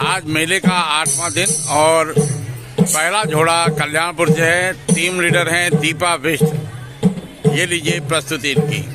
आज मेले का 8वां दिन और पहला जोड़ा कल्याणपुर से है। टीम लीडर हैं दीपा बिष्ट। ये लीजिए प्रस्तुति इनकी।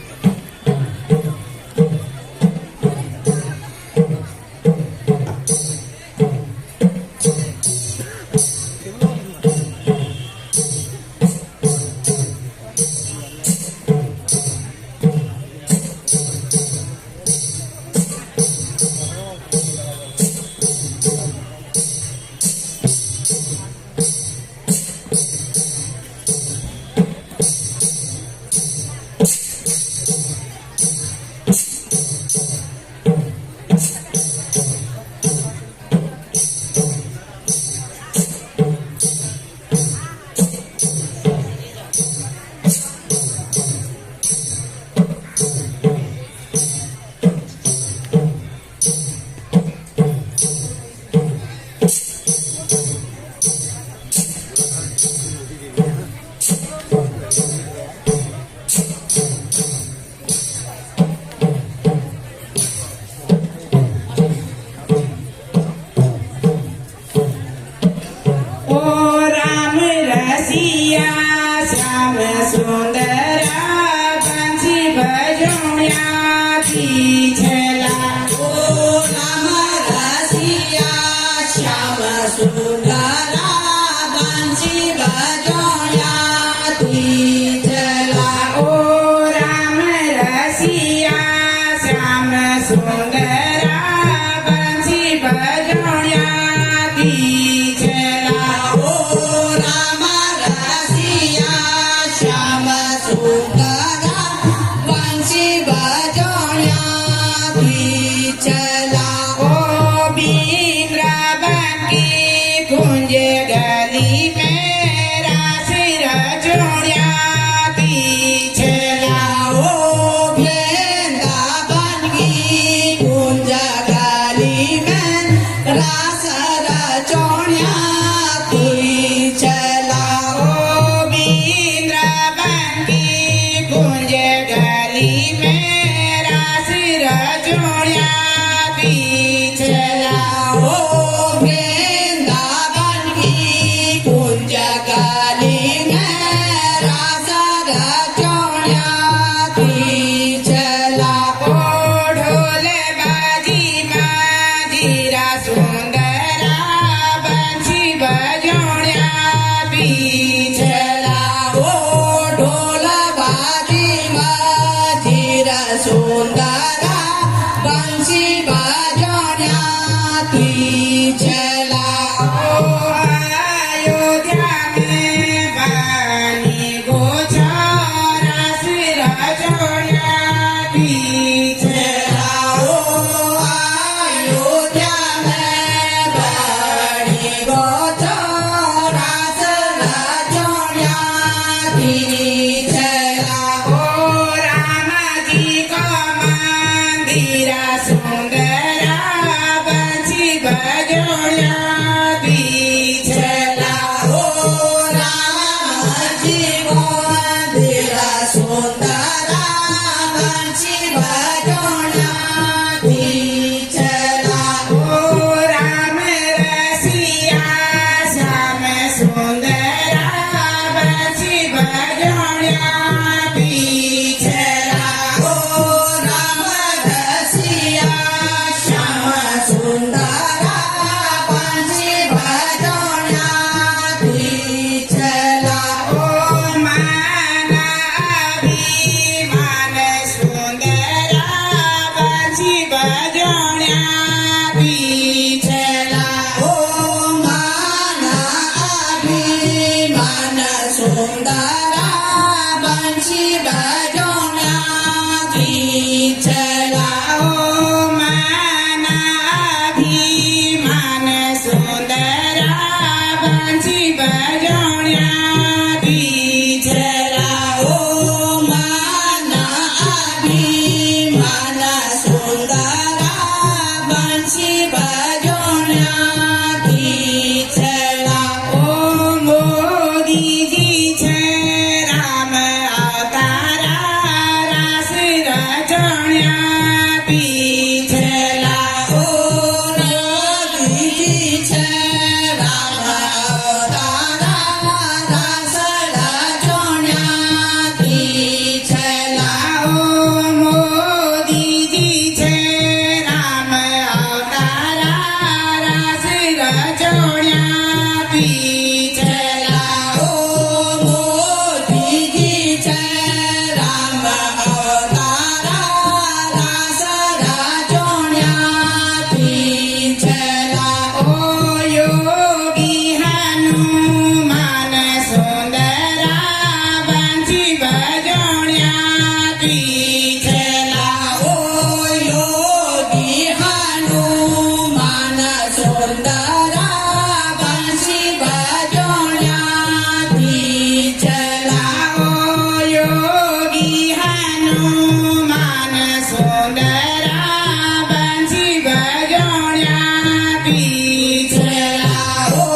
સુંદરા બંસી બજોણ્યાથી ચલાવો યોગી હનુમાન સુંદરા બંસી બજોણ્યાથી ચલાવો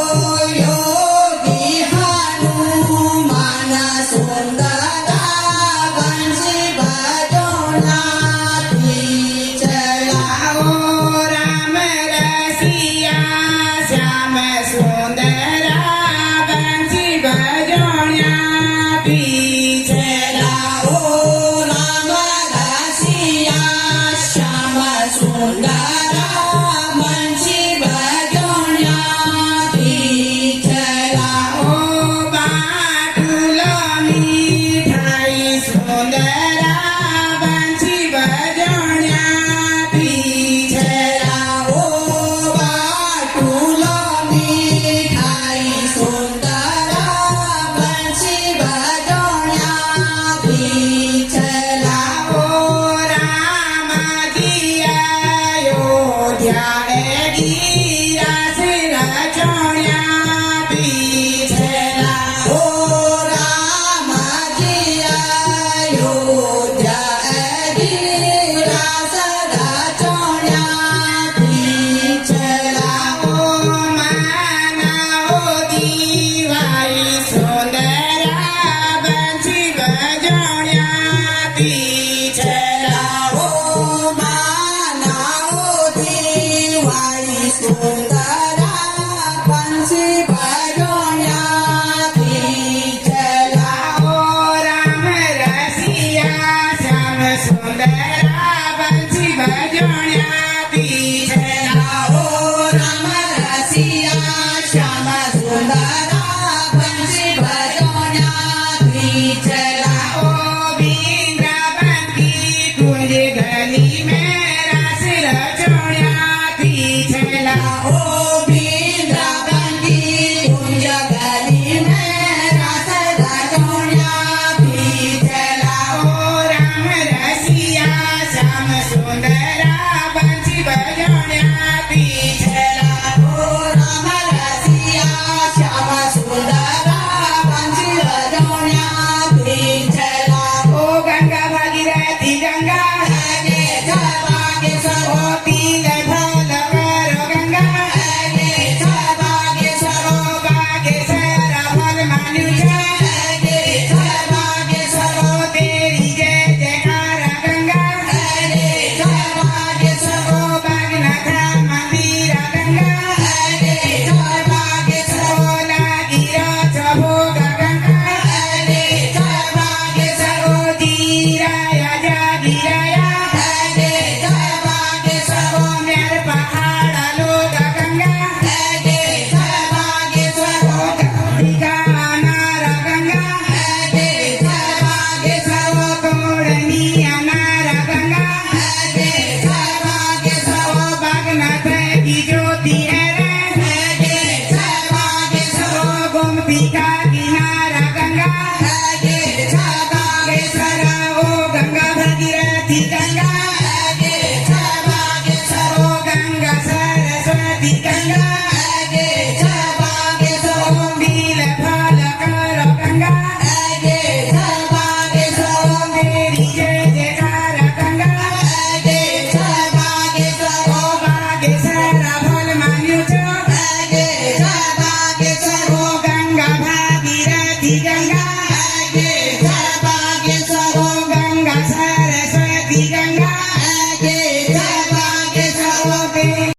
યોગી હનુમાન સુંદરા બંસી બજોણ્યાથી ચલાવો રામ રસિયા શ્યામ સુંદરા બંસી બજોણ્યાથી ચલાવો રામ રસિયા શ્યામ સુંદરા બંસી બજોણ્યાથી ચલાવો બાટુલો મીઠાઈ સુંદરા બંસી બજોણ્યાથી ચલાવો બાટુલો મીઠાઈ સુંદરા બંસી બજોણ્યાથી ચલાવો રામજી અયોધ્યા ગીરાસ રચોણ્યાથી ચલાવો રામજી અયોધ્યા ગીરાસ રચોણ્યાથી ચલાવો માનવો દિવાળી સુંદરા બંસી બજોણ્યાથી ચલાવો માનવો દિવાળી સુંદરા બંસી બજોણ્યાથી ચલાવો રામ રસિયા શ્યામ સુંદરા બંસી બજોણ્યાથી ચલાવો રામ રસિયા શ્યામ સુંદરા બંસી બજોણ્યાથી ચલાવો વૃંદાવન કી કુંજ ગલી મેં રાસ રચોણ્યાથી ચલાવો વૃંદાવન કી કુંજ ગલી મેં રાસ રચોણ્યાથી ચલાવો રામ રસિયા શ્યામ સુંદરા બંસી બજોણ્યાથી ચલાવો રામ રસિયા શ્યામ સુંદરા બંસી બજોણ્યાથી ચલાવો ગંગા ભાગીરથી ગંગા હે ભાગેશ્વર તીર્થ ફલ કરો ગંગા હે ભાગેશ્વર ભાગેશ્વર ફલ માન્યું છે ભાગેશ્વર તેરી જય જયકાર ગંગા હે ભાગેશ્વર બાગનાથ મંદિર ગંગા હે ભાગેશ્વર લાગીરો ભોગ ગંગા હે ભાગેશ્વર ધીરાયા જાગીરાયા હે ભાગેશ્વર મેર પહાડ લોગ ગંગા હે ભાગેશ્વર ગંગા ગંગા હે ભાગેશ્વર કોડની અનાર ગંગા હે ભાગેશ્વર બાગનાથ કી જ્યોતિ હે ભાગેશ્વર ગોમતી કા કિનારા ગંગા હે ભાગેશ્વર ઓ ગંગા ભાગીરથી ગંગા હે ભાગેશ્વર ઓ ગંગા સરસ્વતી ગંગા